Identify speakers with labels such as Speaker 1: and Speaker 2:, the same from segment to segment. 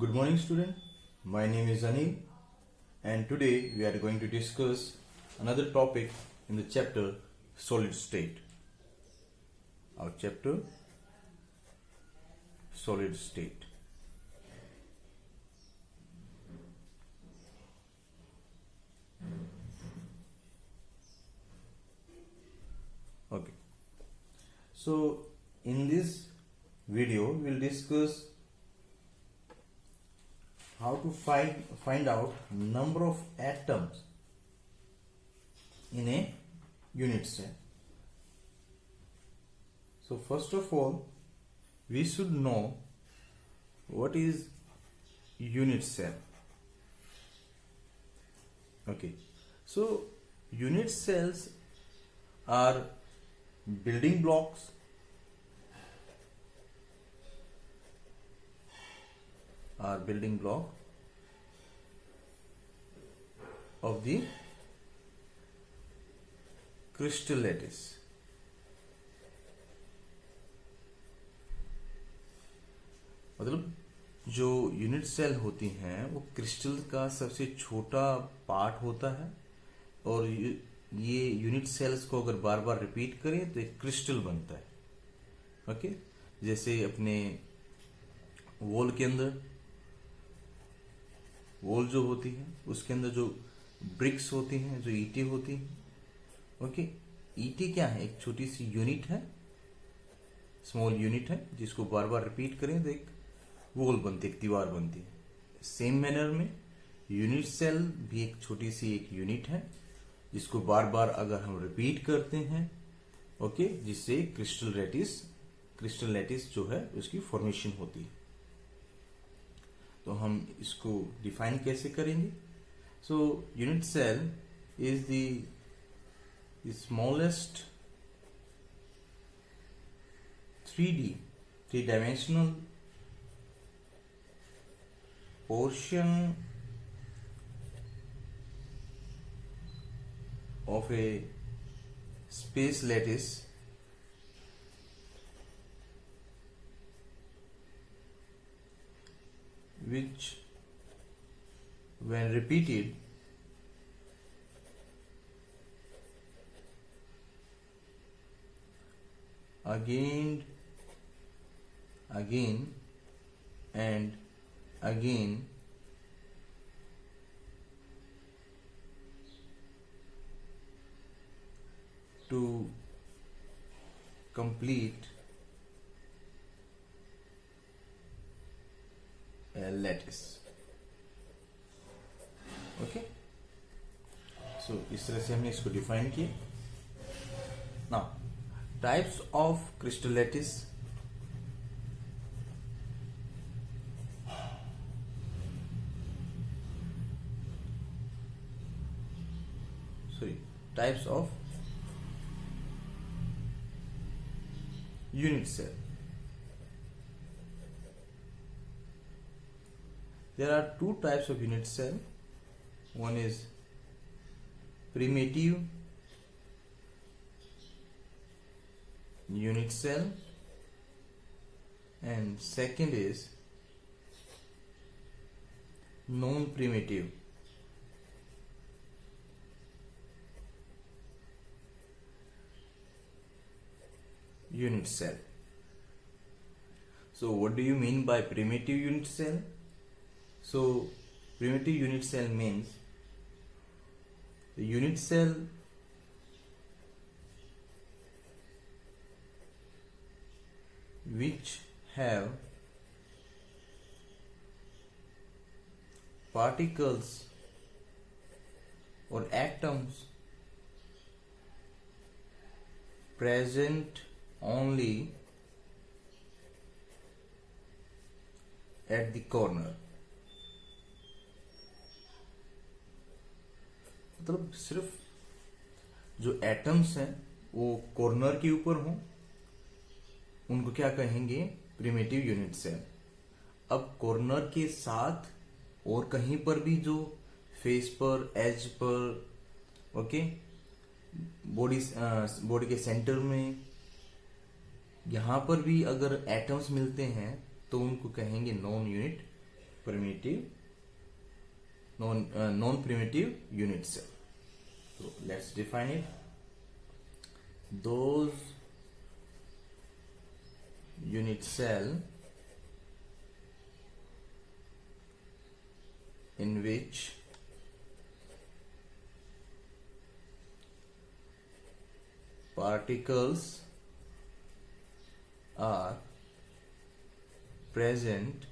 Speaker 1: Good morning, student. My name is Anil, and today we are going to discuss another topic in the chapter Solid State. Our chapter Solid State. Okay. So, in this video, we'll discuss how to find out number of atoms in a unit cell. So first of all, we should know what is unit cell. Okay, so unit cells are building blocks of the crystal lattice. मतलब जो unit cell होती हैं वो crystal का सबसे छोटा part होता है, और ये यूनिट सेल्स को अगर बार बार रिपीट करें तो एक क्रिस्टल बनता है. ओके, जैसे अपने वॉल के अंदर वॉल जो होती है उसके अंदर जो ब्रिक्स होती हैं, जो ईंटें होती हैं. ओके, ईंटें क्या है? एक छोटी सी यूनिट है, स्मॉल यूनिट है, जिसको बार बार रिपीट करें तो एक वॉल बनती है, एक दीवार बनती है. सेम मैनर में यूनिट सेल भी एक छोटी सी एक यूनिट है जिसको बार बार अगर हम रिपीट करते हैं, ओके, जिससे क्रिस्टल लैटिस जो है उसकी फॉर्मेशन होती है. तो हम इसको डिफाइन कैसे करेंगे? So unit cell is the smallest 3D portion of a space lattice which, when repeated, again and again to complete a lattice. Okay, so इस तरह से हमने इसको डिफाइन किया. Now types of crystal lattice. Types of unit cell. There are two types of unit cell. One is primitive unit cell and second is non-primitive unit cell. So what do you mean by primitive unit cell? So primitive unit cell means the unit cell which have particles or atoms present only at the corner. मतलब सिर्फ जो atoms हैं वो corner के ऊपर हों, उनको क्या कहेंगे? Primitive unit cell. अब कॉर्नर के साथ और कहीं पर भी जो फेस पर, एज पर, ओके, बॉडी के सेंटर में, यहां पर भी अगर एटम्स मिलते हैं तो उनको कहेंगे non unit non-primitive unit cell. So let's define it. Those unit cell in which particles are present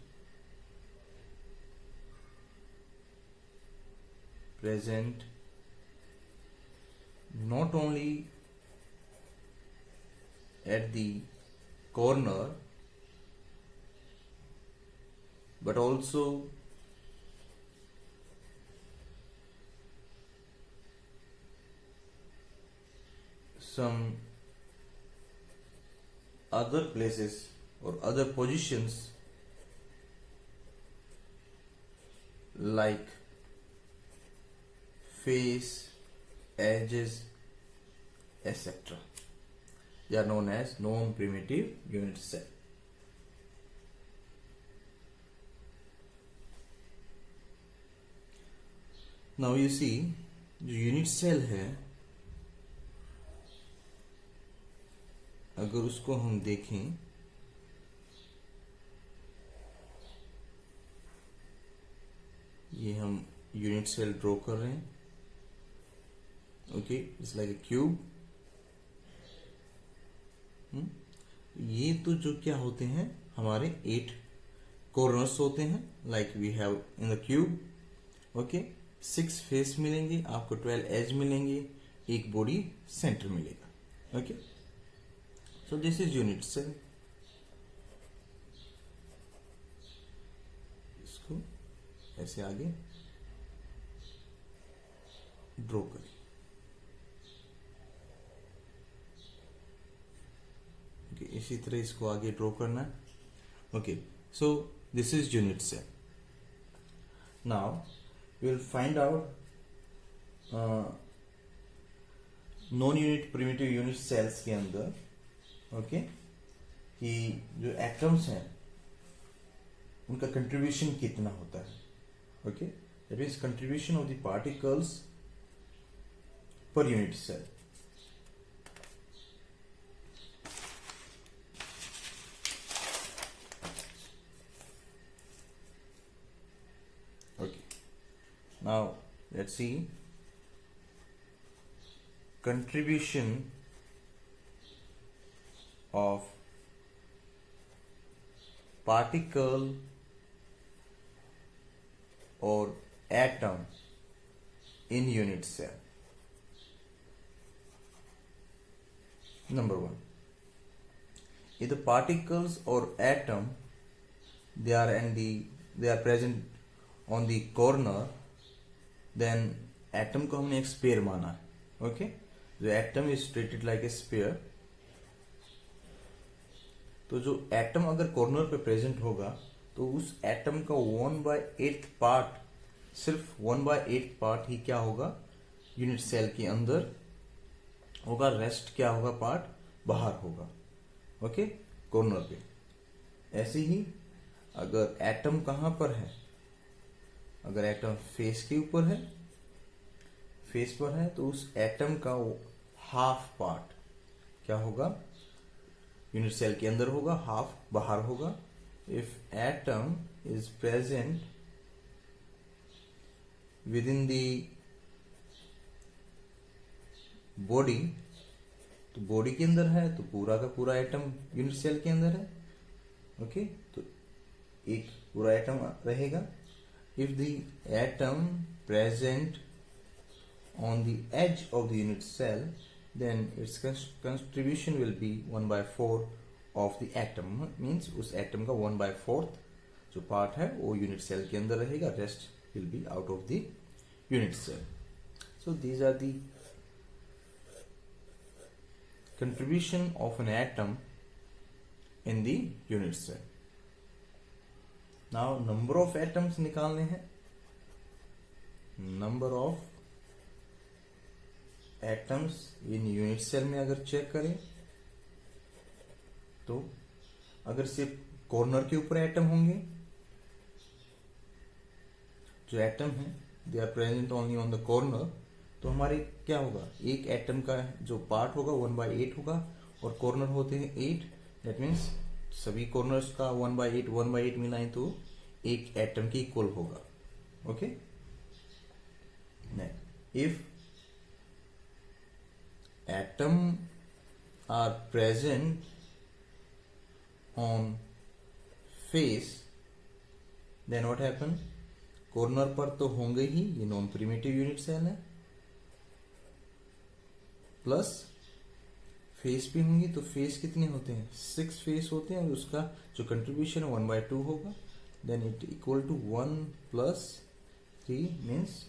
Speaker 1: not only at the corner but also some other places or other positions like face, edges, etc. They are known as non-primitive unit cell. Now you see, जो unit cell है, अगर उसको हम देखें ये हम unit cell draw कर रहे हैं. Okay, it's like a cube. ये तो जो क्या होते हैं हमारे 8 कॉर्नर्स होते हैं, like we have in the cube. Okay, 6 face मिलेंगे आपको, 12 एज मिलेंगे, एक बॉडी सेंटर मिलेगा. Okay, so this is unit cell. इसको ऐसे आगे ड्रॉ करें. ओके, इसी तरह इसको आगे ड्रॉ करना है. Okay, so this is unit cell. Now we will find out non unit primitive unit cells के अंदर, ओके, कि जो एटम्स हैं उनका कंट्रीब्यूशन कितना होता है. Okay, that means contribution of the particles per unit cell. Okay, now let's see contribution of particle or atom in unit cell. Number 1, if the particles or atom they are present on the corner, then atom को हमने एक spare माना है. Okay, जो atom is treated like a sphere. तो जो atom अगर corner पे प्रेजेंट होगा तो उस एटम का 1/8 पार्ट, सिर्फ 1/8 पार्ट ही क्या होगा यूनिट सेल के अंदर होगा. रेस्ट क्या होगा पार्ट बाहर होगा. ओके, कॉर्नर पे. ऐसे ही अगर एटम कहां पर है, अगर एटम फेस के ऊपर है, फेस पर है, तो उस एटम का हाफ पार्ट क्या होगा यूनिट सेल के अंदर होगा, हाफ बाहर होगा. If atom is present with in the body, तो बॉडी के अंदर है तो पूरा का पूरा एटम यूनिट सेल के अंदर है. ओके, तो एक पूरा एटम रहेगा. If the atom present on the edge of the unit cell, then its contribution will be 1/4 of the atom. Means उस एटम का 1/4 जो पार्ट है वो यूनिट सेल के अंदर रहेगा, rest will be out of the unit cell. So these are the contribution of an atom in the unit cell. Now number of atoms निकालने हैं. Number of atoms in unit cell में अगर check करें तो अगर सिर्फ corner के ऊपर एटम होंगे जो एटम है they are present only on the corner, तो हमारे क्या होगा, एक एटम का जो पार्ट होगा 1/8 होगा और कॉर्नर होते हैं 8, दैट मीन्स सभी कॉर्नर्स का 1/8 मिलाएं तो एक एटम के इक्वल होगा. Okay, if atom are present on face, then what happen, corner पर तो होंगे ही, ये नॉन प्रिमिटिव यूनिट सेल है, प्लस फेस भी होंगी, तो फेस कितने होते हैं, 6 फेस होते हैं और उसका जो कंट्रीब्यूशन है 1/2 होगा, then it equal to 1 + 3 means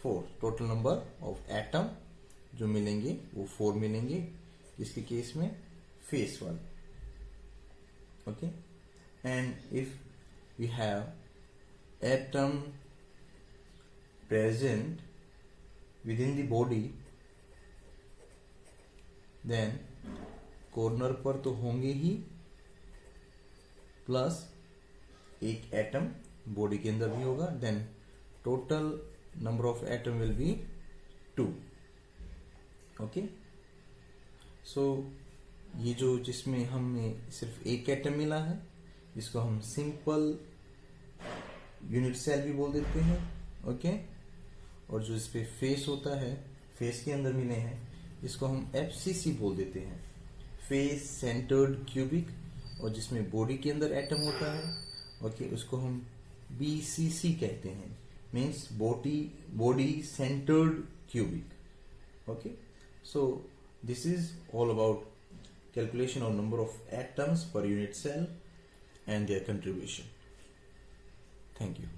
Speaker 1: 4. Total number of atom जो मिलेंगे वो 4 मिलेंगे, इसके केस में फेस वाले. Okay, and if we have atom present within the body, then corner पर तो होंगे ही, प्लस एक एटम बॉडी के अंदर भी होगा, then total number of atom will be 2. Okay, so ये जो जिसमें हमें सिर्फ एक एटम मिला है, जिसको हम सिंपल यूनिट सेल भी बोल देते हैं. ओके, और जो इस पे फेस होता है, फेस के अंदर मिले हैं, इसको हम FCC बोल देते हैं, फेस सेंटर्ड क्यूबिक, और जिसमें बॉडी के अंदर एटम होता है, ओके, उसको हम BCC कहते हैं, means body centred cubic. Okay, so this is all about calculation of number of atoms per unit cell and their contribution. Thank you.